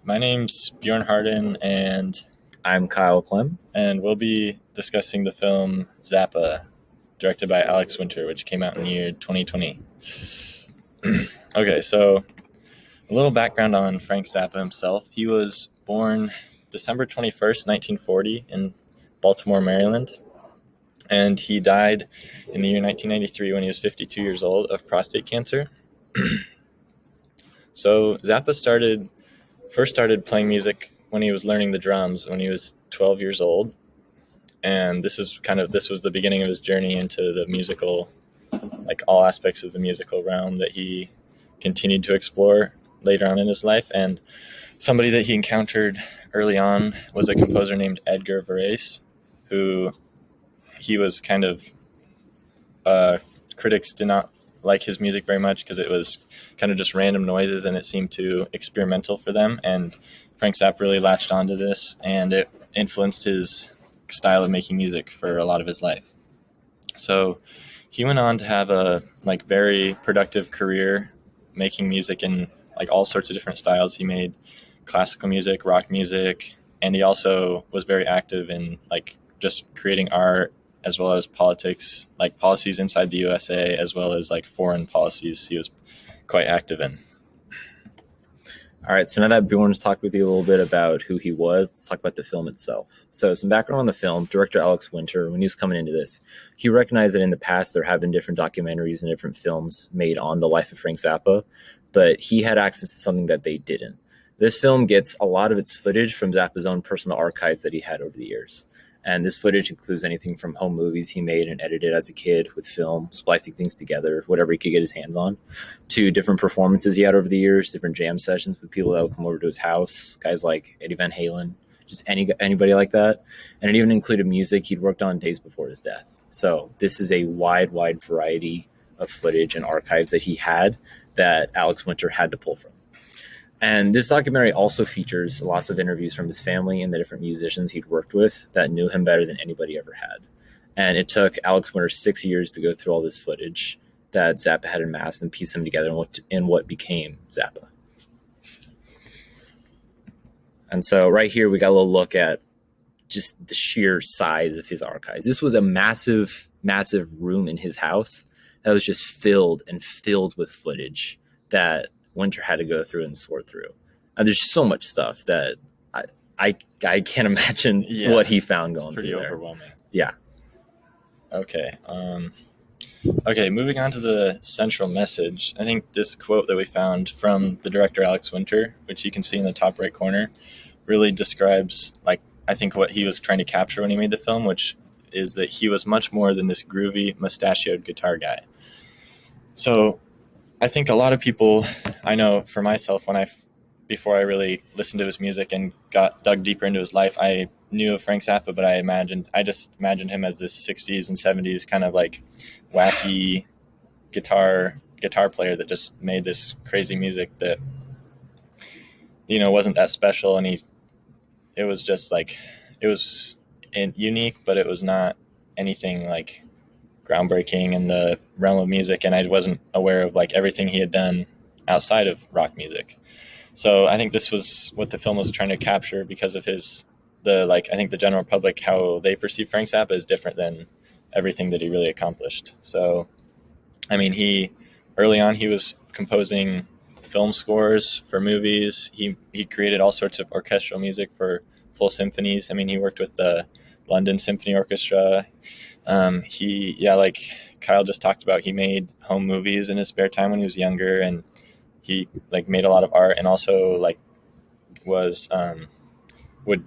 My name's Bjorn Harden, and I'm Kyle Clem. we'll be discussing the film Zappa, directed by Alex Winter, which came out in the year 2020. Okay, so a little background on Frank Zappa himself. He was born December 21st, 1940, in Baltimore, Maryland, and he died in the year 1993 when he was 52 years old of prostate cancer. So Zappa first started playing music when he was learning the drums when he was 12 years old, and this was the beginning of his journey into the musical, like all aspects of the musical realm that he continued to explore later on in his life. And somebody that he encountered early on was a composer named Edgar Varese, who he was critics did not like his music very much because it was kind of just random noises and it seemed too experimental for them. And Frank Zappa really latched onto this, and it influenced his style of making music for a lot of his life. So he went on to have a very productive career making music in all sorts of different styles. He made classical music, rock music, and he also was very active in just creating art as well as politics, like policies inside the USA, as well as foreign policies he was quite active in. All right, so now that Bjorn's talked with you a little bit about who he was, let's talk about the film itself. So some background on the film. Director Alex Winter, when he was coming into this, he recognized that in the past there have been different documentaries and different films made on the life of Frank Zappa, but he had access to something that they didn't. This film gets a lot of its footage from Zappa's own personal archives that he had over the years. And this footage includes anything from home movies he made and edited as a kid with film, splicing things together, whatever he could get his hands on, to different performances he had over the years, different jam sessions with people that would come over to his house, guys like Eddie Van Halen, just anybody like that. And it even included music he'd worked on days before his death. So this is a wide variety of footage and archives that he had that Alex Winter had to pull from. And this documentary also features lots of interviews from his family and the different musicians he'd worked with that knew him better than anybody ever had. And it took Alex Winter 6 years to go through all this footage that Zappa had amassed and piece them together in what became Zappa. And so right here, we got a little look at just the sheer size of his archives. This was a massive room in his house that was just filled with footage that Winter had to go through and sort through. And there's so much stuff that I can't imagine what he found going through there. It's pretty overwhelming. Yeah. Okay. Moving on to the central message. I think this quote that we found from the director Alex Winter, which you can see in the top right corner, really describes I think what he was trying to capture when he made the film, which is that he was much more than this groovy mustachioed guitar guy. So I think a lot of people, I know for myself, before I really listened to his music and got dug deeper into his life, I knew of Frank Zappa, but I just imagined him as this 60s and 70s kind of wacky guitar player that just made this crazy music that wasn't that special, and it was just it was unique, but it was not anything groundbreaking in the realm of music, and I wasn't aware of everything he had done outside of rock music. So I think this was what the film was trying to capture, because of I think the general public, how they perceive Frank Zappa is different than everything that he really accomplished. So I mean, early on he was composing film scores for movies. He created all sorts of orchestral music for full symphonies. I mean, he worked with the London Symphony Orchestra. Like Kyle just talked about, he made home movies in his spare time when he was younger, and he made a lot of art, and also was would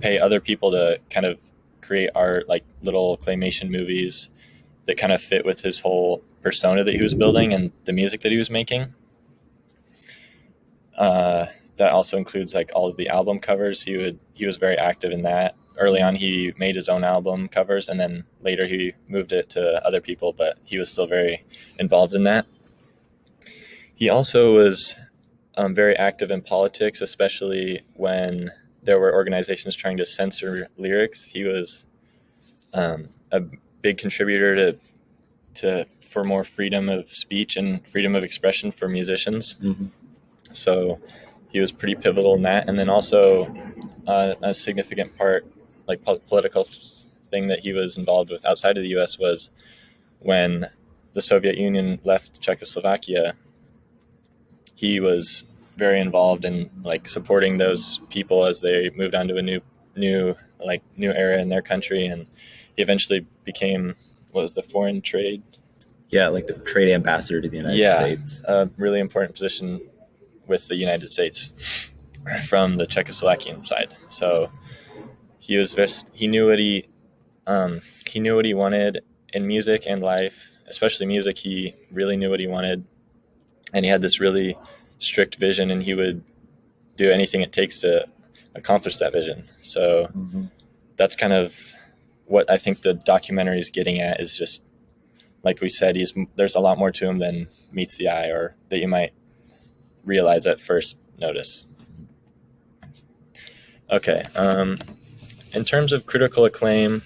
pay other people to kind of create art, little claymation movies that kind of fit with his whole persona that he was building and the music that he was making. That also includes all of the album covers. He was very active in that. Early on, he made his own album covers, and then later he moved it to other people, but he was still very involved in that. He also was very active in politics, especially when there were organizations trying to censor lyrics. He was a big contributor for more freedom of speech and freedom of expression for musicians. Mm-hmm. So he was pretty pivotal in that. And then also a significant part, like political thing that he was involved with outside of the U.S. was when the Soviet Union left Czechoslovakia. He was very involved in like supporting those people as they moved on to a new era in their country, and he eventually became what was the foreign trade. Yeah, like the trade ambassador to the United States. A really important position with the United States from the Czechoslovakian side. So he knew he knew what he wanted in music and life, especially music. He really knew what he wanted, and he had this really strict vision, and he would do anything it takes to accomplish that vision. So that's kind of what I think the documentary is getting at, is just like we said, there's a lot more to him than meets the eye or that you might realize at first notice. Okay. In terms of critical acclaim,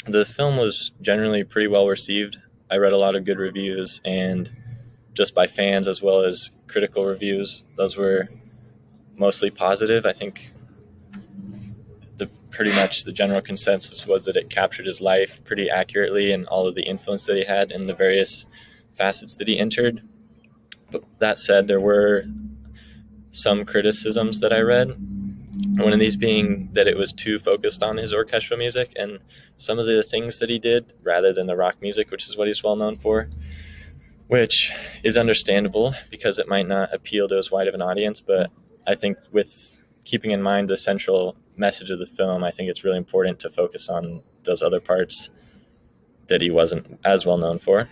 the film was generally pretty well received. I read a lot of good reviews, and just by fans as well as critical reviews, those were mostly positive. I think pretty much the general consensus was that it captured his life pretty accurately and all of the influence that he had in the various facets that he entered. But that said, there were some criticisms that I read. One of these being that it was too focused on his orchestral music and some of the things that he did rather than the rock music, which is what he's well known for, which is understandable because it might not appeal to as wide of an audience. But I think with keeping in mind the central message of the film, I think it's really important to focus on those other parts that he wasn't as well known for.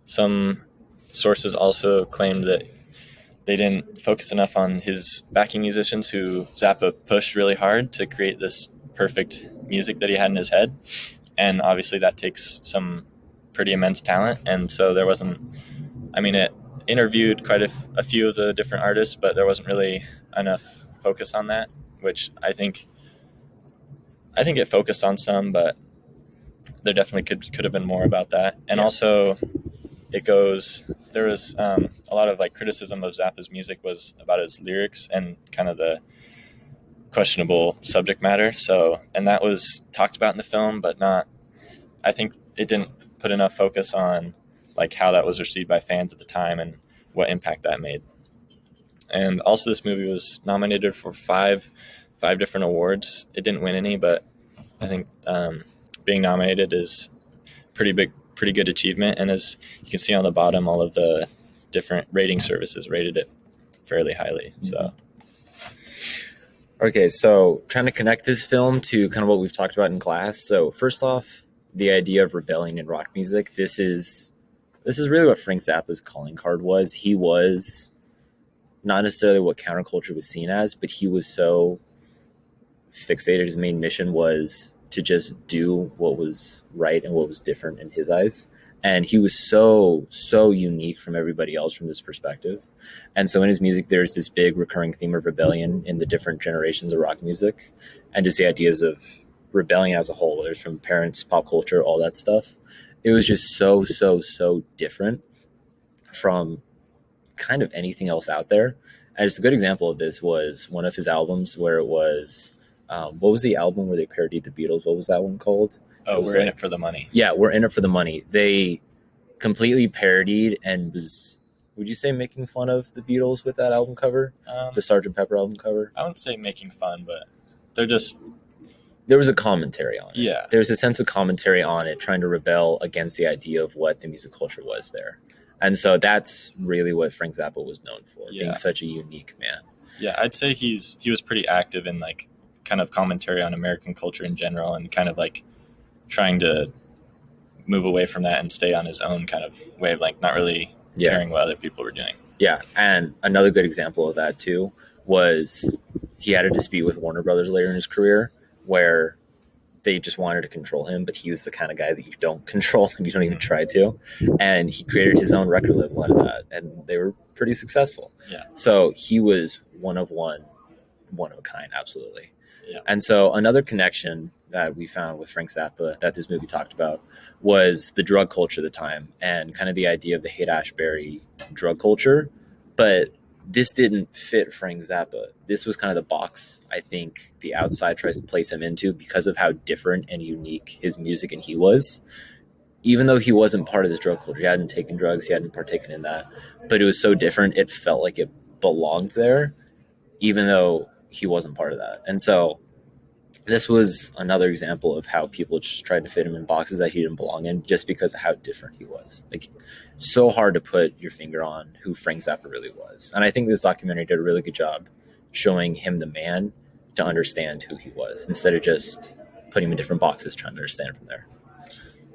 Some sources also claimed that they didn't focus enough on his backing musicians, who Zappa pushed really hard to create this perfect music that he had in his head. And obviously that takes some pretty immense talent. And so there wasn't, it interviewed quite a few of the different artists, but there wasn't really enough focus on that, which I think it focused on some, but there definitely could have been more about that. And also there was a lot of like criticism of Zappa's music was about his lyrics and kind of the questionable subject matter. So, and that was talked about in the film, but I think it didn't put enough focus on like how that was received by fans at the time and what impact that made. And also this movie was nominated for five different awards. It didn't win any, but I think being nominated is pretty good achievement. And as you can see on the bottom, all of the different rating services rated it fairly highly. So okay, so trying to connect this film to kind of what we've talked about in class. So first off, the idea of rebellion in rock music. This is really what Frank Zappa's calling card was. He was not necessarily what counterculture was seen as, but he was so fixated. His main mission was to just do what was right and what was different in his eyes. And he was so unique from everybody else from this perspective. And so in his music, there's this big recurring theme of rebellion in the different generations of rock music, and just the ideas of rebellion as a whole, whether it's from parents, pop culture, all that stuff. It was just so different from kind of anything else out there. And just a good example of this was one of his albums where it was, what was the album where they parodied the Beatles? What was that one called? Oh, We're in it for the money. Yeah, We're in it for the money. They completely parodied and was, would you say, making fun of the Beatles with that album cover? The Sgt. Pepper album cover? I wouldn't say making fun, but there was a commentary on it. Yeah. There's a sense of commentary on it, trying to rebel against the idea of what the music culture was there. And so that's really what Frank Zappa was known for, being such a unique man. Yeah, I'd say he was pretty active in like kind of commentary on American culture in general, and kind of like trying to move away from that and stay on his own kind of way of like not really caring what other people were doing. Yeah, and another good example of that too was he had a dispute with Warner Brothers later in his career where they just wanted to control him, but he was the kind of guy that you don't control and you don't even try to. And he created his own record label out of that, and they were pretty successful. Yeah. So he was one of a kind, absolutely. Yeah. And so another connection that we found with Frank Zappa that this movie talked about was the drug culture of the time and kind of the idea of the Haight Ashbury drug culture. But this didn't fit Frank Zappa. This was kind of the box I think the outside tries to place him into because of how different and unique his music and he was. Even though he wasn't part of this drug culture, he hadn't taken drugs, he hadn't partaken in that, but it was so different, it felt like it belonged there, even though he wasn't part of that. And so this was another example of how people just tried to fit him in boxes that he didn't belong in just because of how different he was. Like, so hard to put your finger on who Frank Zappa really was. And I think this documentary did a really good job showing him the man to understand who he was instead of just putting him in different boxes trying to understand from there.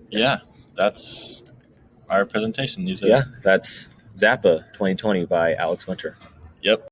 Yeah, that's our presentation. Yeah, that's Zappa 2020 by Alex Winter. Yep.